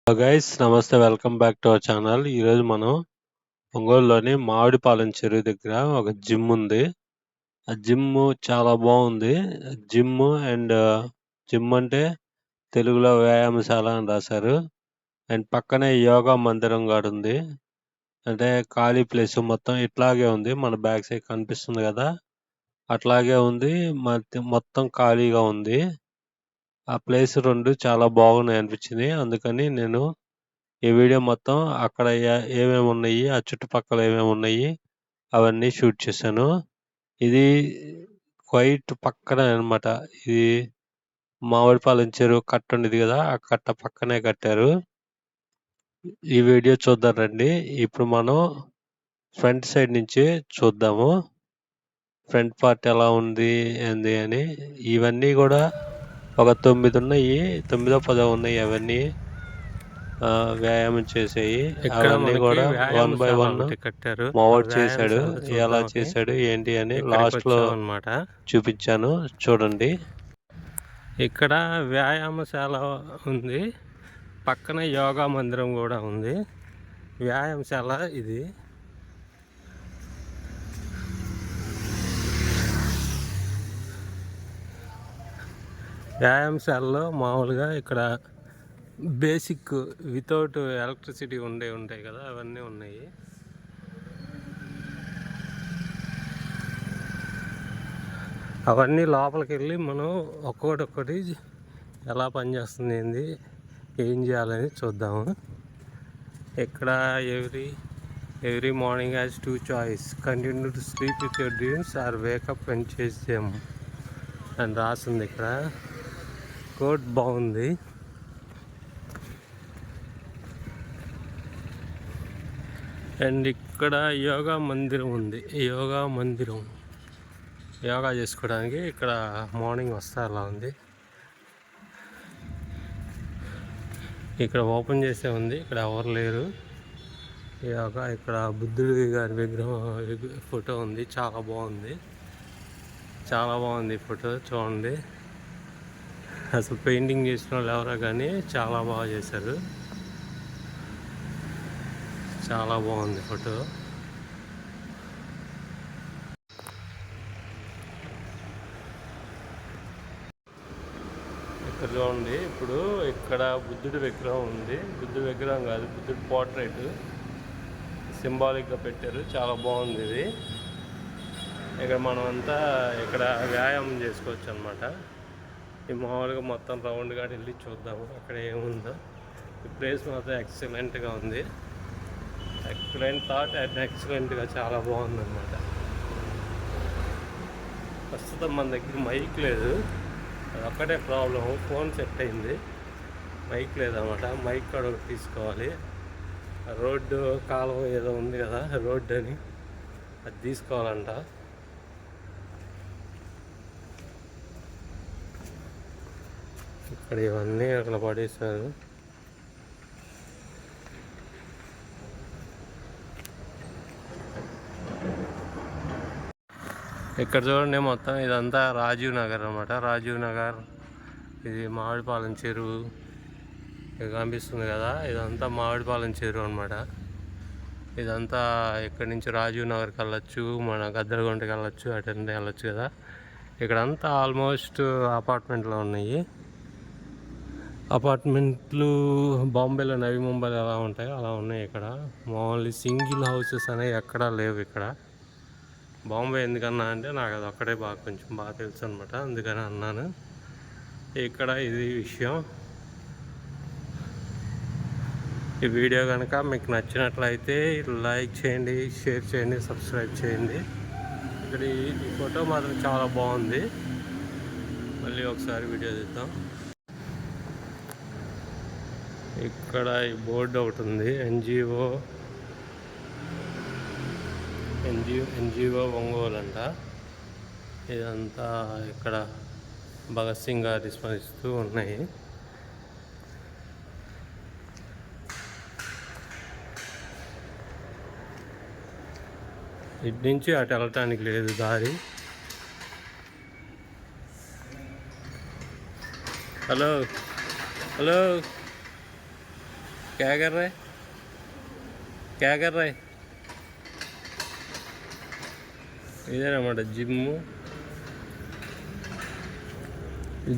Hello guys నమస్తే welcome back to our channel. ఈరోజు మనం ఒంగోలులోని మామిడిపాలెం చెరువు దగ్గర ఒక జిమ్ ఉంది. ఆ జిమ్ చాలా బాగుంది. జిమ్ అండ్ జిమ్ అంటే తెలుగులో వ్యాయామశాల అని రాశారు. అండ్ పక్కనే యోగా మందిరం కూడా ఉంది. అంటే ఖాళీ ప్లేస్ మొత్తం ఇట్లాగే ఉంది. మన బ్యాక్ సైడ్ కనిపిస్తుంది కదా, అట్లాగే ఉంది. మొత్తం ఖాళీగా ఉంది. ఆ ప్లేస్ రెండు చాలా బాగున్నాయి అనిపించింది. అందుకని నేను ఈ వీడియో మొత్తం అక్కడ ఏమేమి ఉన్నాయి, ఆ చుట్టుపక్కల ఏమేమి ఉన్నాయి అవన్నీ షూట్ చేశాను. ఇది క్వైట్ పక్కనే అనమాట. ఇది మామిడిపాలెం చెరువు కట్ట ఉండేది కదా, ఆ కట్ట పక్కనే కట్టారు. ఈ వీడియో చూద్దాం రండి. ఇప్పుడు మనం ఫ్రంట్ సైడ్ నుంచి చూద్దాము. ఫ్రంట్ పార్ట్ ఎలా ఉంది ఏంది అని. ఇవన్నీ కూడా ఒక 9 ఉన్నాయి, 9 10 ఉన్నాయి అవన్నీ వ్యాయామం చేసేయి. ఇక్కడ అవన్నీ మనకి కూడా వన్ బై వ్యాయామశాల వన్ ఒకటి కట్టారు. ఆ మావాడు చేశాడు. వ్యాయామశాల ఎలా చూద్దామని చేశాడు ఏంటి అని ఇక్కడికి లాస్ట్ లో వచ్చామన్నమాట. చూపించాను, చూడండి. ఇక్కడ వ్యాయామశాల ఉంది, పక్కన యోగా మందిరం కూడా ఉంది. వ్యాయామశాల ఇది. వ్యాయామశాలలో మామూలుగా ఇక్కడ బేసిక్ వితౌట్ ఎలక్ట్రిసిటీ ఉంటాయి కదా, అవన్నీ ఉన్నాయి. అవన్నీ లోపలికి వెళ్ళి మనం ఒక్కొక్కటి ఎలా పనిచేస్తుంది, ఏంది, ఏం చేయాలని చూద్దాము. ఇక్కడ every morning has 2 choice: continue to sleep with your dreams or wake up and chase them అని రాసింది. ఇక్కడ కోట్ బాగుంది. అండ్ ఇక్కడ యోగా మందిరం ఉంది. యోగా చేసుకోవడానికి ఇక్కడ మార్నింగ్ వస్తారు. అలా ఉంది. ఇక్కడ ఓపెన్ చేసే ఉంది, ఇక్కడ ఎవరు లేరు. యోగా ఇక్కడ బుద్ధుడి గారి విగ్రహం ఫోటో ఉంది. చాలా బాగుంది ఫోటో. చూడండి, అసలు పెయింటింగ్ చేసిన వాళ్ళు ఎవరో కానీ చాలా బాగా చేశారు. చాలా బాగుంది ఫోటో. ఇక్కడ చూడండి, ఇప్పుడు ఇక్కడ బుద్ధుడి విగ్రహం ఉంది. బుద్ధుడి విగ్రహం కాదు, బుద్ధుడి పోర్ట్రేట్ సింబాలిక్గా పెట్టారు. చాలా బాగుంది ఇది. ఇక్కడ మనమంతా ఇక్కడ వ్యాయామం చేసుకోవచ్చు అనమాట. ఈ మామూలుగా మొత్తం రౌండ్గా వెళ్ళి చూద్దాము అక్కడ ఏముందో. ఈ ప్లేస్ మాత్రం ఎక్సలెంట్గా ఉంది. ఎక్సలెంట్ థాట్ అండ్ ఎక్సలెంట్గా చాలా బాగుంది అనమాట. ప్రస్తుతం మన దగ్గర మైక్ లేదు, అది ఒక్కటే ప్రాబ్లం. ఫోన్ సెట్ అయింది, మైక్ లేదన్నమాట. మైక్ కూడా ఒకటి తీసుకోవాలి. రోడ్డు కాలువ ఏదో ఉంది కదా, రోడ్డు అని, అది తీసుకోవాలంట. ఇక్కడ ఇవన్నీ అక్కడ పడేశారు. ఇక్కడ చూడండి, మొత్తం ఇదంతా రాజీవ్ నగర్ అనమాట. రాజీవ్ నగర్, ఇది మామిడిపాలెం చెరువు ఇది కనిపిస్తుంది కదా, ఇదంతా మామిడిపాలెం చెరువు అనమాట. ఇదంతా ఇక్కడి నుంచి రాజీవ్ నగర్కి వెళ్ళొచ్చు, మన గద్దలగుంటకి వెళ్ళొచ్చు, అటెండ్ వెళ్ళొచ్చు కదా. ఇక్కడంతా ఆల్మోస్ట్ అపార్ట్మెంట్లో ఉన్నాయి. అపార్ట్మెంట్లు బాంబేలో, నవీ ముంబైలో ఎలా ఉంటాయో అలా ఉన్నాయి. ఇక్కడ మామూలు సింగిల్ హౌసెస్ అనేవి ఎక్కడా లేవు. ఇక్కడ బాంబే ఎందుకన్నా అంటే నాకు అది ఒక్కడే కొంచెం బాగా తెలుసు అనమాట, అందుకని అన్నాను. ఇక్కడ ఇది విషయం. ఈ వీడియో కనుక మీకు నచ్చినట్లయితే లైక్ చేయండి, షేర్ చేయండి, సబ్స్క్రైబ్ చేయండి. ఇక్కడ ఈ ఫోటో మాత్రం చాలా బాగుంది. మళ్ళీ ఒకసారి వీడియో తీద్దాం. ఇక్కడ ఈ బోర్డు ఒకటి ఉంది, ఎన్జిఓ ఒంగోలు అంట. ఇదంతా ఇక్కడ భగత్ సింగ్ గారి స్మరిస్తూ ఉన్నాయి. ఇటు నుంచి అటు వెళ్ళటానికి లేదు దారి. హలో क्या कर रहे क्या कर रहे ఇదేనమాట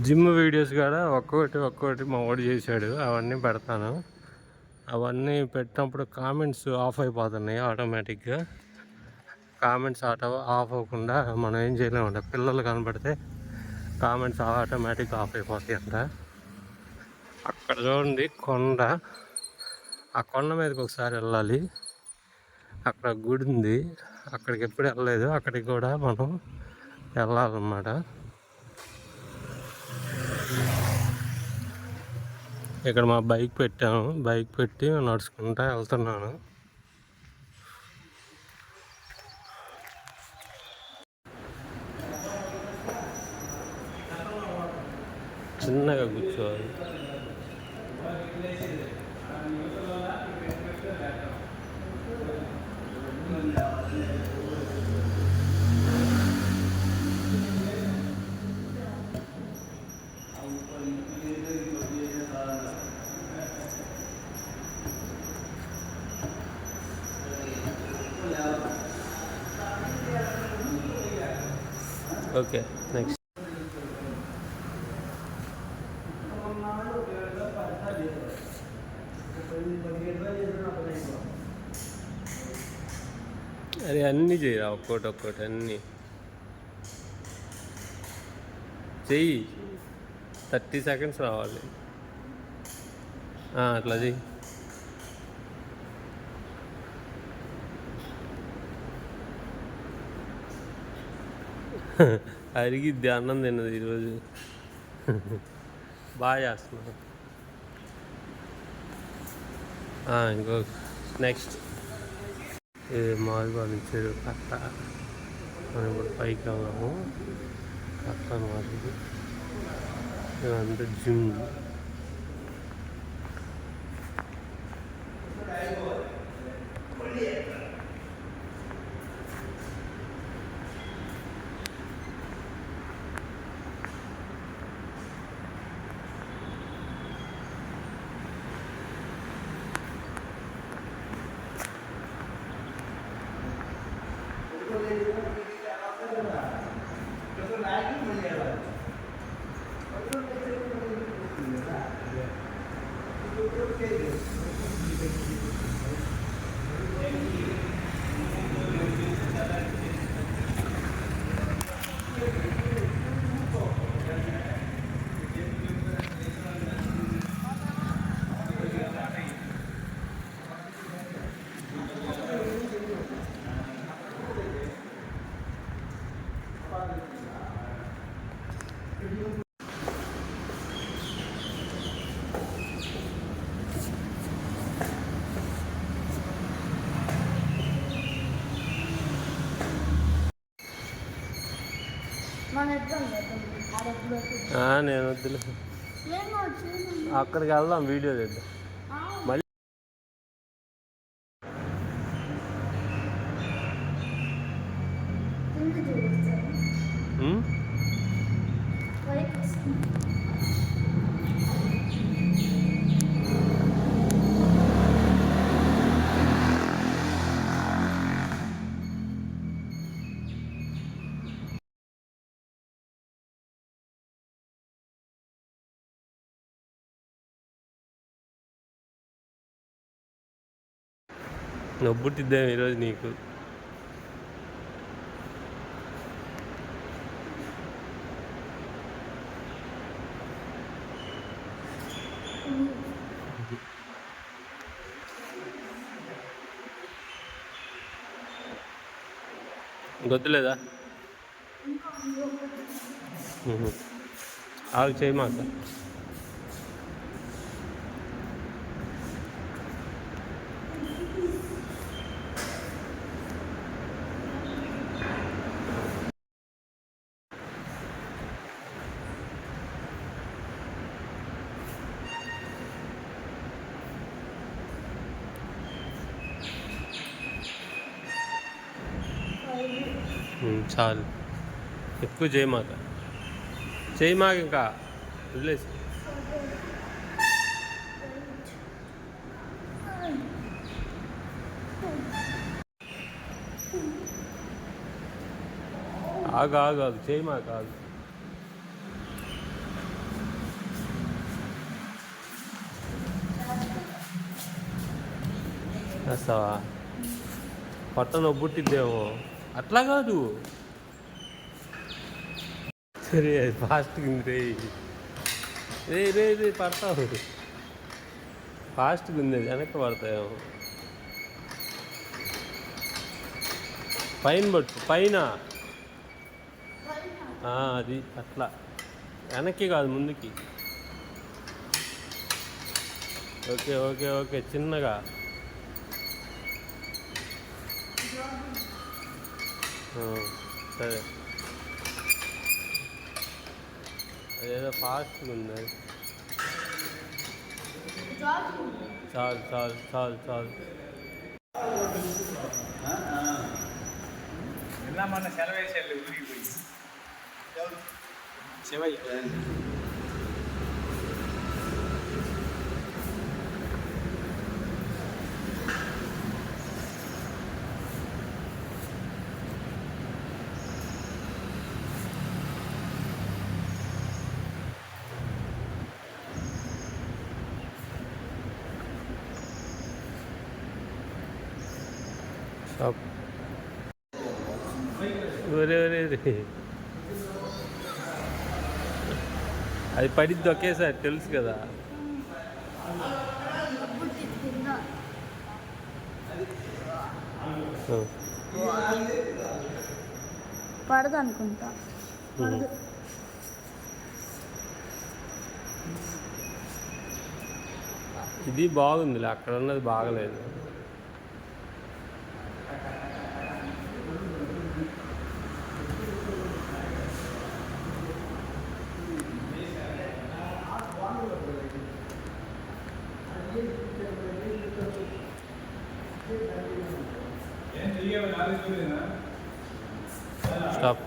జిమ్ వీడియోస్ కూడా ఒక్కొక్కటి మా వాడు చేశాడు. అవన్నీ పెడతాను. అవన్నీ పెట్టినప్పుడు కామెంట్స్ ఆఫ్ అయిపోతున్నాయి ఆటోమేటిక్గా. కామెంట్స్ ఆఫ్ అవ్వకుండా మనం ఏం చేయలేమంట. పిల్లలు కనబడితే కామెంట్స్ ఆటోమేటిక్గా ఆఫ్ అయిపోతాయి అంట. అక్కడ చూడండి కొండ. ఆ కొండ మీదకి ఒకసారి వెళ్ళాలి. అక్కడ గుడి ఉంది. అక్కడికి ఎప్పుడు వెళ్ళలేదు. అక్కడికి కూడా మనం వెళ్ళాలన్నమాట. ఇక్కడ మా బైక్ పెట్టాము. బైక్ పెట్టి నడుచుకుంటా వెళ్తున్నాను. చిన్నగా కూర్చోవాలి. Okay next. అరే అన్నీ చేయరా, ఒక్కోటి అన్నీ చెయ్యి. 30 seconds రావాలి. అట్లా చెయ్యి. అరిగిద్ది అన్నం తిన్నది ఈరోజు. బాగా చేస్తున్నాను. ఇంకో నెక్స్ట్ మాది చెరువు కట్ట. మనం ఇప్పుడు పైకి వెళ్దాము. కట్ట మాది ఇదంతా జిమ్. నేను వద్దులే. అక్కడికి వెళ్దాం, వీడియో చేద్దాం. మళ్ళీ నొబ్బుట్టిద్దాం ఈరోజు నీకు. గొద్దులేదా? ఆగు, చేయమాక. చాలు, ఎక్కువ చేయమాక. ఇంకా వదిలేసి. ఆగు ఆగు ఆగు చేయి మాకు ఆగు. వేస్తావా? పొట్ట నొబ్బుట్టిద్దేమో. అట్లా కాదు, సరే ఫాస్ట్గా ఉంది. రే రే రే పడతావు. ఫాస్ట్గా ఉంది, వెనక్కి పడతాయేమో. పైన పట్టు, పైన. అది అట్లా, వెనక్కి కాదు ముందుకి. ఓకే ఓకే ఓకే, చిన్నగా. సరే, అదేదో ఫాస్ట్గా ఉంది. చాలు చాలు చాలు చాలు. మన సెలవేసాడు ఊరికి పోయి శివయ్య. స్టాప్. ఒరే ఒరే రే, అది పడిద్ది ఒకేసారి, తెలుసు కదా. పడదు అనుకుంటా. ఇది బాగుందిలే, అక్కడ ఉన్నది బాగలేదు. స్టాప్.